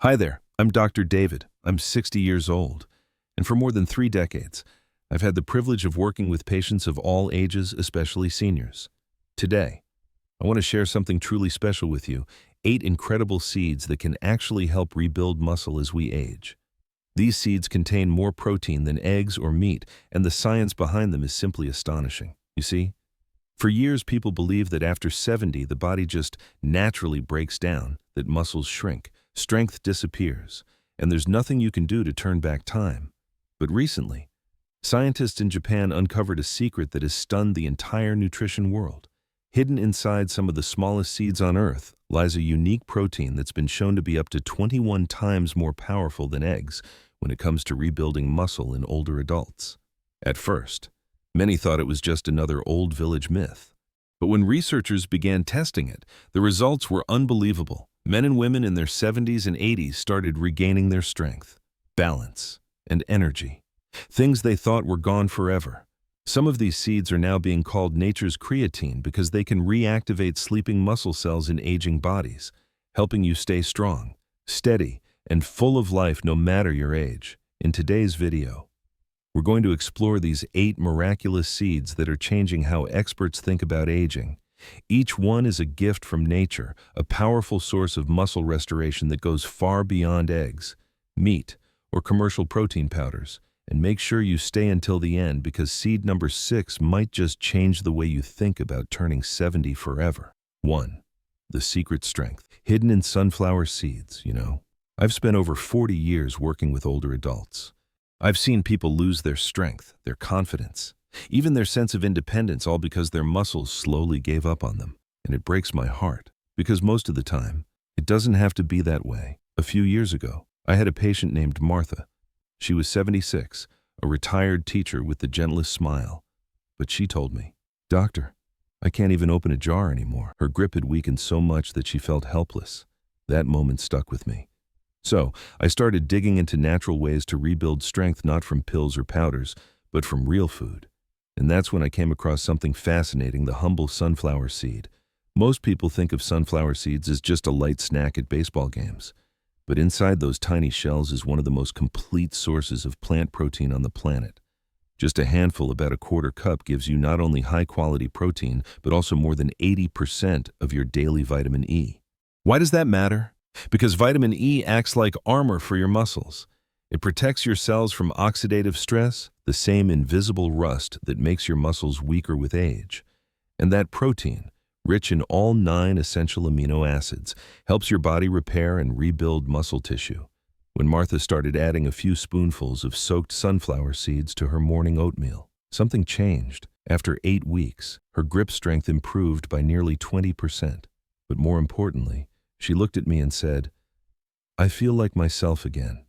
Hi there, I'm Dr. David. I'm 60 years old, and for more than 3 decades, I've had the privilege of working with patients of all ages, especially seniors. Today, I want to share something truly special with you, 8 incredible seeds that can actually help rebuild muscle as we age. These seeds contain more protein than eggs or meat, and the science behind them is simply astonishing. You see? For years, people believed that after 70, the body just naturally breaks down, that muscles shrink, strength disappears, and there's nothing you can do to turn back time. But recently, scientists in Japan uncovered a secret that has stunned the entire nutrition world. Hidden inside some of the smallest seeds on Earth lies a unique protein that's been shown to be up to 21 times more powerful than eggs when it comes to rebuilding muscle in older adults. At first, many thought it was just another old village myth. But when researchers began testing it, the results were unbelievable. Men and women in their 70s and 80s started regaining their strength, balance, and energy. Things they thought were gone forever. Some of these seeds are now being called nature's creatine because they can reactivate sleeping muscle cells in aging bodies, helping you stay strong, steady, and full of life no matter your age. In today's video, we're going to explore these 8 miraculous seeds that are changing how experts think about aging. Each one is a gift from nature, a powerful source of muscle restoration that goes far beyond eggs, meat, or commercial protein powders. And make sure you stay until the end because seed number 6 might just change the way you think about turning 70 forever. 1. The secret strength, hidden in sunflower seeds, I've spent over 40 years working with older adults. I've seen people lose their strength, their confidence, even their sense of independence, all because their muscles slowly gave up on them. And it breaks my heart, because most of the time, it doesn't have to be that way. A few years ago, I had a patient named Martha. She was 76, a retired teacher with the gentlest smile. But she told me, "Doctor, I can't even open a jar anymore." Her grip had weakened so much that she felt helpless. That moment stuck with me. So, I started digging into natural ways to rebuild strength, not from pills or powders, but from real food. And that's when I came across something fascinating, the humble sunflower seed. Most people think of sunflower seeds as just a light snack at baseball games. But inside those tiny shells is one of the most complete sources of plant protein on the planet. Just a handful, about a quarter cup, gives you not only high-quality protein, but also more than 80% of your daily vitamin E. Why does that matter? Because vitamin E acts like armor for your muscles. It protects your cells from oxidative stress, the same invisible rust that makes your muscles weaker with age. And that protein, rich in all 9 essential amino acids, helps your body repair and rebuild muscle tissue. When Martha started adding a few spoonfuls of soaked sunflower seeds to her morning oatmeal, something changed. After 8 weeks, her grip strength improved by nearly 20%. But more importantly, she looked at me and said, "I feel like myself again."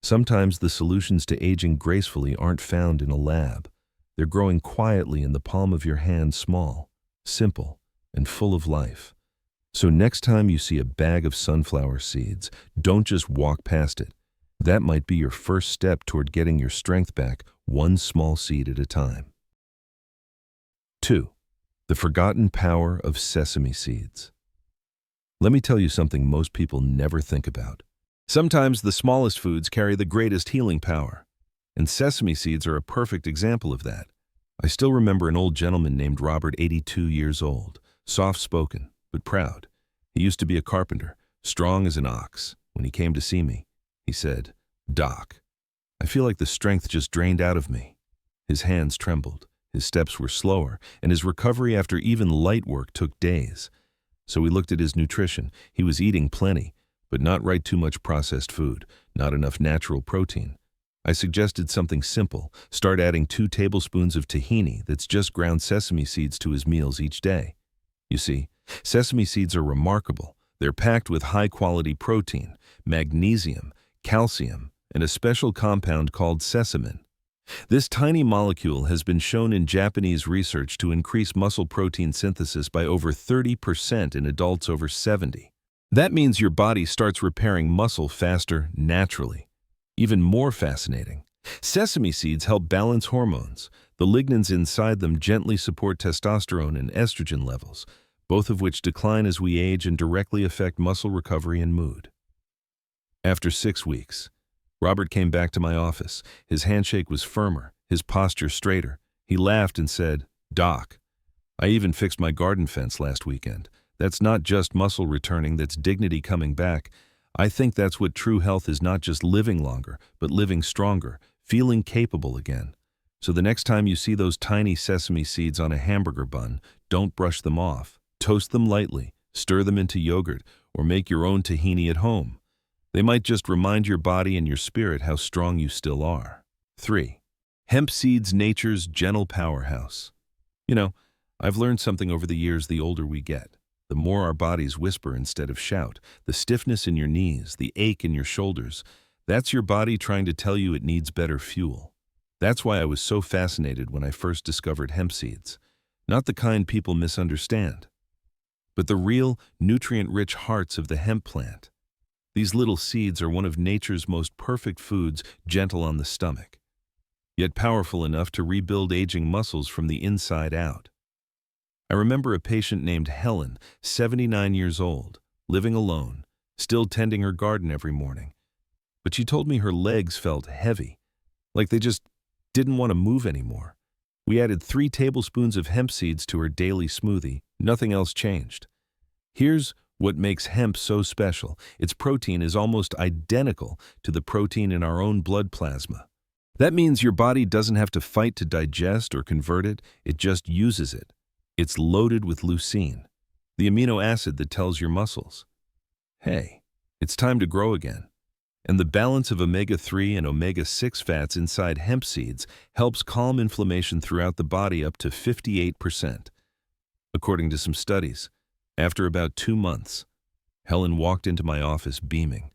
Sometimes the solutions to aging gracefully aren't found in a lab. They're growing quietly in the palm of your hand, small, simple, and full of life. So next time you see a bag of sunflower seeds, don't just walk past it. That might be your first step toward getting your strength back, one small seed at a time. 2. The forgotten power of sesame seeds. Let me tell you something most people never think about. Sometimes the smallest foods carry the greatest healing power, and sesame seeds are a perfect example of that. I still remember an old gentleman named Robert, 82 years old, soft-spoken, but proud. He used to be a carpenter, strong as an ox. When he came to see me, he said, "Doc, I feel like the strength just drained out of me." His hands trembled, his steps were slower, and his recovery after even light work took days. So we looked at his nutrition. He was eating plenty, but not too much processed food, not enough natural protein. I suggested something simple. Start adding 2 tablespoons of tahini, that's just ground sesame seeds, to his meals each day. You see, sesame seeds are remarkable. They're packed with high-quality protein, magnesium, calcium, and a special compound called sesamin. This tiny molecule has been shown in Japanese research to increase muscle protein synthesis by over 30% in adults over 70. That means your body starts repairing muscle faster naturally. Even more fascinating, sesame seeds help balance hormones. The lignans inside them gently support testosterone and estrogen levels, both of which decline as we age and directly affect muscle recovery and mood. After 6 weeks, Robert came back to my office. His handshake was firmer, his posture straighter. He laughed and said, "Doc, I even fixed my garden fence last weekend. That's not just muscle returning, that's dignity coming back. I think that's what true health is, not just living longer, but living stronger, feeling capable again." So the next time you see those tiny sesame seeds on a hamburger bun, don't brush them off. Toast them lightly, stir them into yogurt, or make your own tahini at home. They might just remind your body and your spirit how strong you still are. 3. Hemp seeds, nature's gentle powerhouse. You know, I've learned something over the years. The older we get, the more our bodies whisper instead of shout. The stiffness in your knees, the ache in your shoulders, that's your body trying to tell you it needs better fuel. That's why I was so fascinated when I first discovered hemp seeds. Not the kind people misunderstand, but the real, nutrient-rich hearts of the hemp plant. These little seeds are one of nature's most perfect foods, gentle on the stomach, yet powerful enough to rebuild aging muscles from the inside out. I remember a patient named Helen, 79 years old, living alone, still tending her garden every morning. But she told me her legs felt heavy, like they just didn't want to move anymore. We added 3 tablespoons of hemp seeds to her daily smoothie. Nothing else changed. Here's what makes hemp so special. Its protein is almost identical to the protein in our own blood plasma. That means your body doesn't have to fight to digest or convert it, it just uses it. It's loaded with leucine, the amino acid that tells your muscles, hey, it's time to grow again. And the balance of omega-3 and omega-6 fats inside hemp seeds helps calm inflammation throughout the body up to 58%. According to some studies, after about 2 months, Helen walked into my office beaming.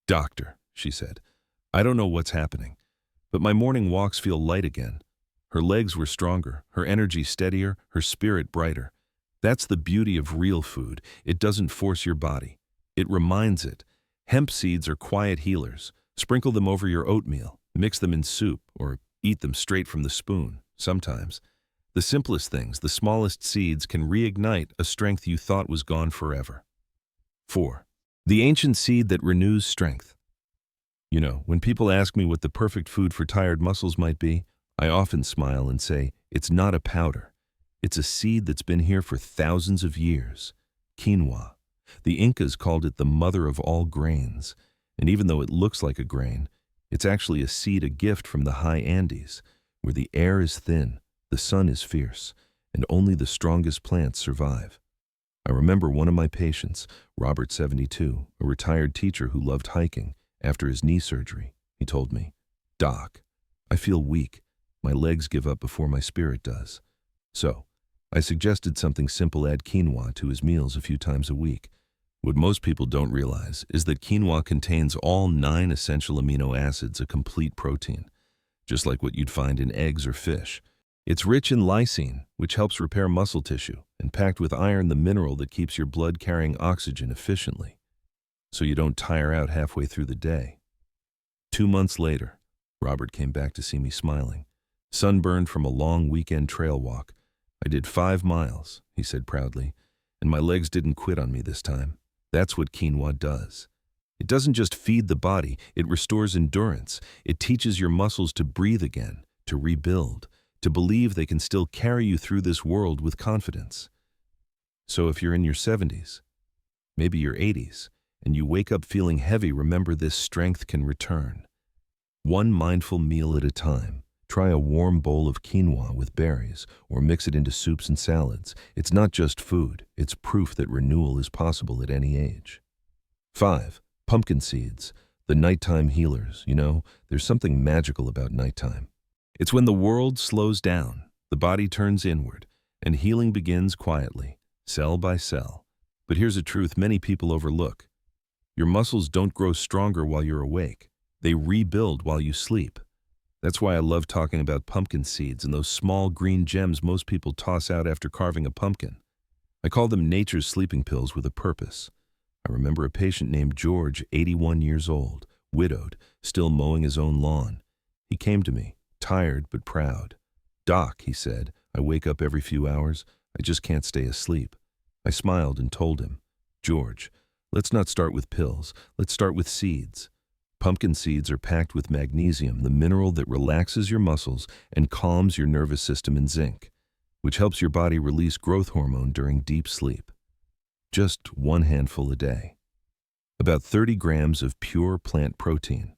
"Doctor," she said, "I don't know what's happening, but my morning walks feel light again." Her legs were stronger, her energy steadier, her spirit brighter. That's the beauty of real food. It doesn't force your body. It reminds it. Hemp seeds are quiet healers. Sprinkle them over your oatmeal, mix them in soup, or eat them straight from the spoon, sometimes. The simplest things, the smallest seeds, can reignite a strength you thought was gone forever. 4. The ancient seed that renews strength. You know, when people ask me what the perfect food for tired muscles might be, I often smile and say, it's not a powder. It's a seed that's been here for thousands of years. Quinoa. The Incas called it the mother of all grains, and even though it looks like a grain, it's actually a seed, a gift from the high Andes, where the air is thin, the sun is fierce, and only the strongest plants survive. I remember one of my patients, Robert, 72, a retired teacher who loved hiking. After his knee surgery, he told me, "Doc, I feel weak. My legs give up before my spirit does." So, I suggested something simple: add quinoa to his meals a few times a week. What most people don't realize is that quinoa contains all 9 essential amino acids, a complete protein, just like what you'd find in eggs or fish. It's rich in lysine, which helps repair muscle tissue, and packed with iron, the mineral that keeps your blood carrying oxygen efficiently, so you don't tire out halfway through the day. 2 months later, Robert came back to see me smiling, sunburned from a long weekend trail walk. "I did 5 miles, he said proudly, "and my legs didn't quit on me this time." That's what quinoa does. It doesn't just feed the body, it restores endurance. It teaches your muscles to breathe again, to rebuild, to believe they can still carry you through this world with confidence. So if you're in your 70s, maybe your 80s, and you wake up feeling heavy, remember this: strength can return. One mindful meal at a time. Try a warm bowl of quinoa with berries, or mix it into soups and salads. It's not just food, it's proof that renewal is possible at any age. 5. Pumpkin seeds, the nighttime healers. You know, there's something magical about nighttime. It's when the world slows down, the body turns inward, and healing begins quietly, cell by cell. But here's a truth many people overlook. Your muscles don't grow stronger while you're awake. They rebuild while you sleep. That's why I love talking about pumpkin seeds and those small green gems most people toss out after carving a pumpkin. I call them nature's sleeping pills with a purpose. I remember a patient named George, 81 years old, widowed, still mowing his own lawn. He came to me, tired but proud. "Doc," he said, "I wake up every few hours. I just can't stay asleep. I smiled and told him, "George, let's not start with pills. Let's start with seeds. Pumpkin seeds are packed with magnesium, the mineral that relaxes your muscles and calms your nervous system, and zinc, which helps your body release growth hormone during deep sleep. Just one handful a day. About 30 grams of pure plant protein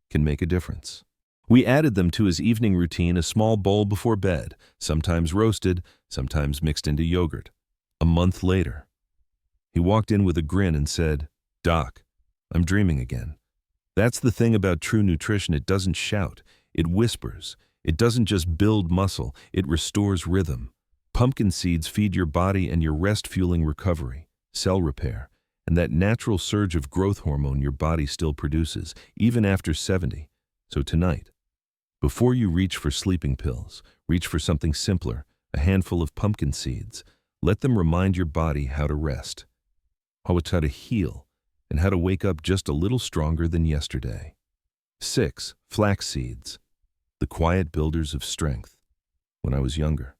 can make a difference." We added them to his evening routine, a small bowl before bed, sometimes roasted, sometimes mixed into yogurt. A month later, he walked in with a grin and said, "Doc, I'm dreaming again." That's the thing about true nutrition. It doesn't shout, it whispers. It doesn't just build muscle, it restores rhythm. Pumpkin seeds feed your body and your rest-fueling recovery, cell repair, and that natural surge of growth hormone your body still produces, even after 70. So tonight, before you reach for sleeping pills, reach for something simpler, a handful of pumpkin seeds. Let them remind your body how to rest, how to heal, and how to wake up just a little stronger than yesterday. 6. Flax seeds, the quiet builders of strength. When I was younger,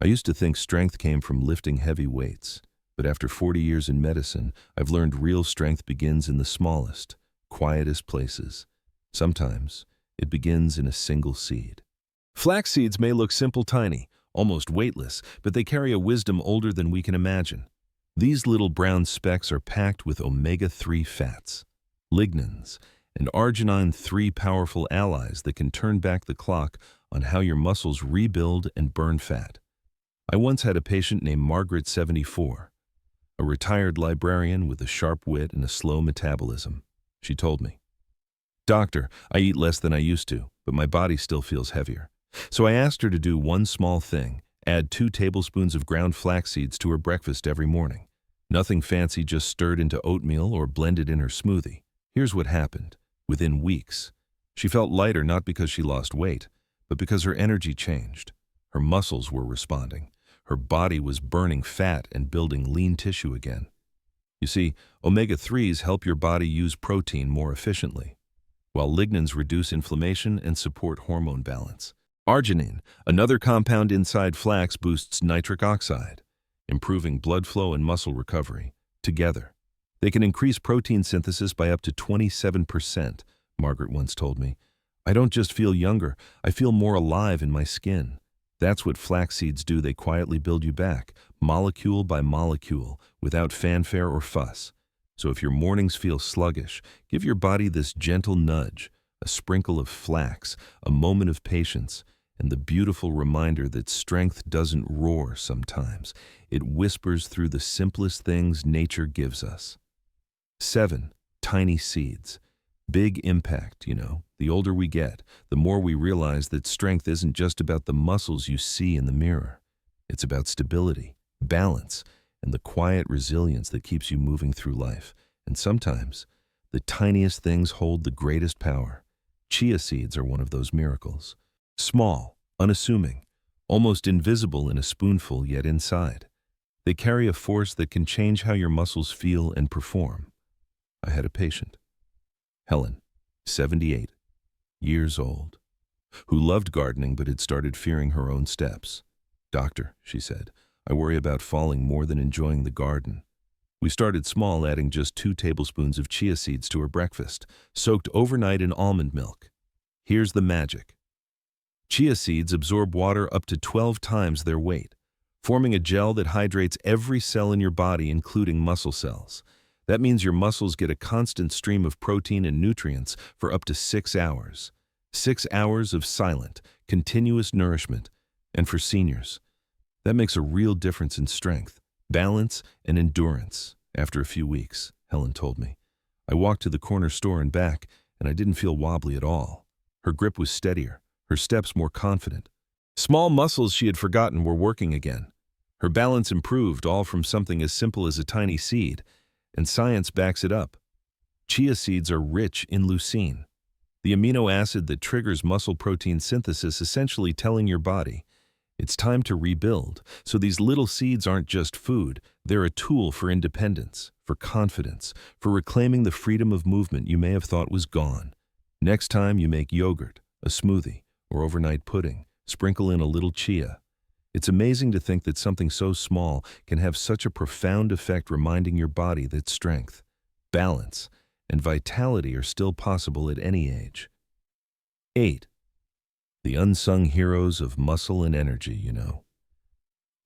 I used to think strength came from lifting heavy weights, but after 40 years in medicine, I've learned real strength begins in the smallest, quietest places. Sometimes, it begins in a single seed. Flax seeds may look simple, tiny, almost weightless, but they carry a wisdom older than we can imagine. These little brown specks are packed with omega-3 fats, lignans, and arginine, 3 powerful allies that can turn back the clock on how your muscles rebuild and burn fat. I once had a patient named Margaret, 74, a retired librarian with a sharp wit and a slow metabolism. She told me, "Doctor, I eat less than I used to, but my body still feels heavier." So I asked her to do one small thing: add 2 tablespoons of ground flax seeds to her breakfast every morning. Nothing fancy, just stirred into oatmeal or blended in her smoothie. Here's what happened. Within weeks, she felt lighter, not because she lost weight, but because her energy changed. Her muscles were responding. Her body was burning fat and building lean tissue again. You see, omega-3s help your body use protein more efficiently, while lignans reduce inflammation and support hormone balance. Arginine, another compound inside flax, boosts nitric oxide, improving blood flow and muscle recovery. Together, they can increase protein synthesis by up to 27%, Margaret once told me. "I don't just feel younger, I feel more alive in my skin." That's what flax seeds do. They quietly build you back, molecule by molecule, without fanfare or fuss. So if your mornings feel sluggish, give your body this gentle nudge, a sprinkle of flax, a moment of patience, and the beautiful reminder that strength doesn't roar sometimes. It whispers through the simplest things nature gives us. 7. Tiny seeds. Big impact, The older we get, the more we realize that strength isn't just about the muscles you see in the mirror. It's about stability, balance, and the quiet resilience that keeps you moving through life. And sometimes, the tiniest things hold the greatest power. Chia seeds are one of those miracles. Small, unassuming, almost invisible in a spoonful, yet inside. They carry a force that can change how your muscles feel and perform. I had a patient, Helen, 78 years old, who loved gardening but had started fearing her own steps. "Doctor," she said, "I worry about falling more than enjoying the garden." We started small, adding just 2 tablespoons of chia seeds to her breakfast, soaked overnight in almond milk. Here's the magic. Chia seeds absorb water up to 12 times their weight, forming a gel that hydrates every cell in your body, including muscle cells. That means your muscles get a constant stream of protein and nutrients for up to 6 hours. 6 hours of silent, continuous nourishment. And for seniors, that makes a real difference in strength, balance, and endurance. After a few weeks, Helen told me, I walked to the corner store and back, and I didn't feel wobbly at all. Her grip was steadier, her steps more confident. Small muscles she had forgotten were working again. Her balance improved, all from something as simple as a tiny seed, and science backs it up. Chia seeds are rich in leucine, the amino acid that triggers muscle protein synthesis, essentially telling your body, it's time to rebuild. So these little seeds aren't just food, they're a tool for independence, for confidence, for reclaiming the freedom of movement you may have thought was gone. Next time you make yogurt, a smoothie, or overnight pudding, sprinkle in a little chia. It's amazing to think that something so small can have such a profound effect, reminding your body that strength, balance, and vitality are still possible at any age. 8. The unsung heroes of muscle and energy.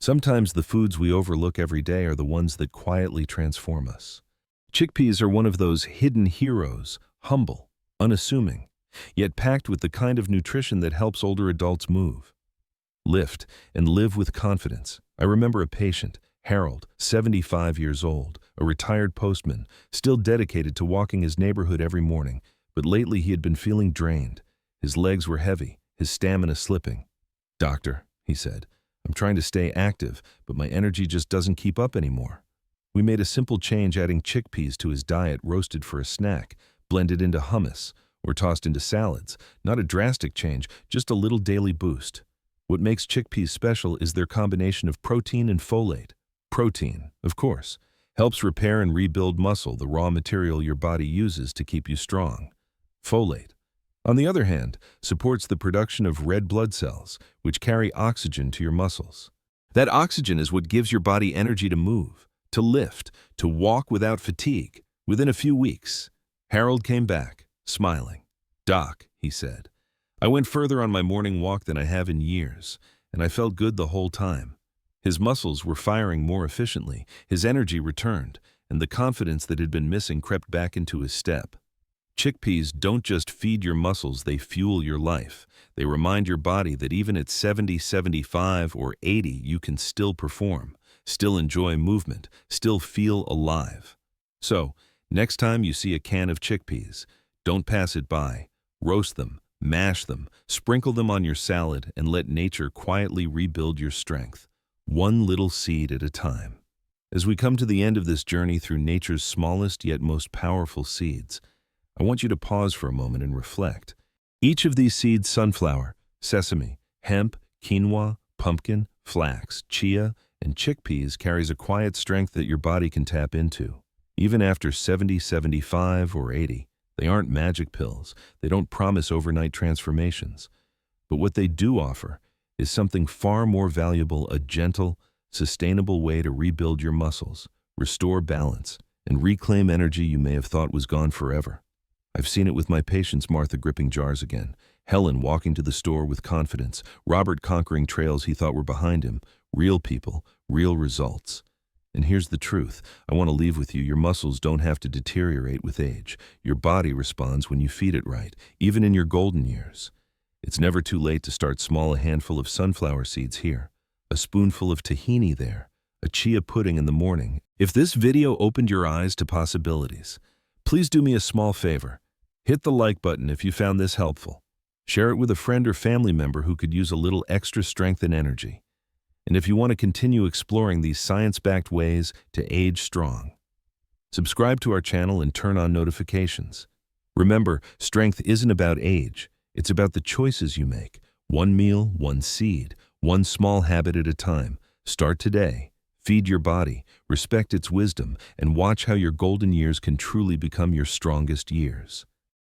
Sometimes the foods we overlook every day are the ones that quietly transform us. Chickpeas are one of those hidden heroes, humble, unassuming, yet packed with the kind of nutrition that helps older adults move, lift, and live with confidence. I remember a patient, Harold, 75 years old, a retired postman, still dedicated to walking his neighborhood every morning, but lately he had been feeling drained. His legs were heavy, his stamina slipping. "Doctor," he said, "I'm trying to stay active, but my energy just doesn't keep up anymore." We made a simple change, adding chickpeas to his diet, roasted for a snack, blended into hummus, or tossed into salads. Not a drastic change, just a little daily boost. What makes chickpeas special is their combination of protein and folate. Protein, of course, helps repair and rebuild muscle, the raw material your body uses to keep you strong. Folate, on the other hand, supports the production of red blood cells, which carry oxygen to your muscles. That oxygen is what gives your body energy to move, to lift, to walk without fatigue. Within a few weeks, Harold came back, smiling. "Doc," he said, "I went further on my morning walk than I have in years, and I felt good the whole time." His muscles were firing more efficiently, his energy returned, and the confidence that had been missing crept back into his step. Chickpeas don't just feed your muscles, they fuel your life. They remind your body that even at 70, 75, or 80, you can still perform, still enjoy movement, still feel alive. So, next time you see a can of chickpeas, don't pass it by. Roast them, mash them, sprinkle them on your salad, and let nature quietly rebuild your strength, one little seed at a time. As we come to the end of this journey through nature's smallest yet most powerful seeds, I want you to pause for a moment and reflect. Each of these seeds, sunflower, sesame, hemp, quinoa, pumpkin, flax, chia, and chickpeas, carries a quiet strength that your body can tap into. Even after 70, 75, or 80, they aren't magic pills. They don't promise overnight transformations. But what they do offer is something far more valuable: a gentle, sustainable way to rebuild your muscles, restore balance, and reclaim energy you may have thought was gone forever. I've seen it with my patients: Martha gripping jars again, Helen walking to the store with confidence, Robert conquering trails he thought were behind him. Real people, real results. And here's the truth I want to leave with you: your muscles don't have to deteriorate with age. Your body responds when you feed it right, even in your golden years. It's never too late to start small: a handful of sunflower seeds here, a spoonful of tahini there, a chia pudding in the morning. If this video opened your eyes to possibilities, please do me a small favor. Hit the like button if you found this helpful. Share it with a friend or family member who could use a little extra strength and energy. And if you want to continue exploring these science-backed ways to age strong, subscribe to our channel and turn on notifications. Remember, strength isn't about age. It's about the choices you make. One meal, one seed, one small habit at a time. Start today. Feed your body, respect its wisdom, and watch how your golden years can truly become your strongest years.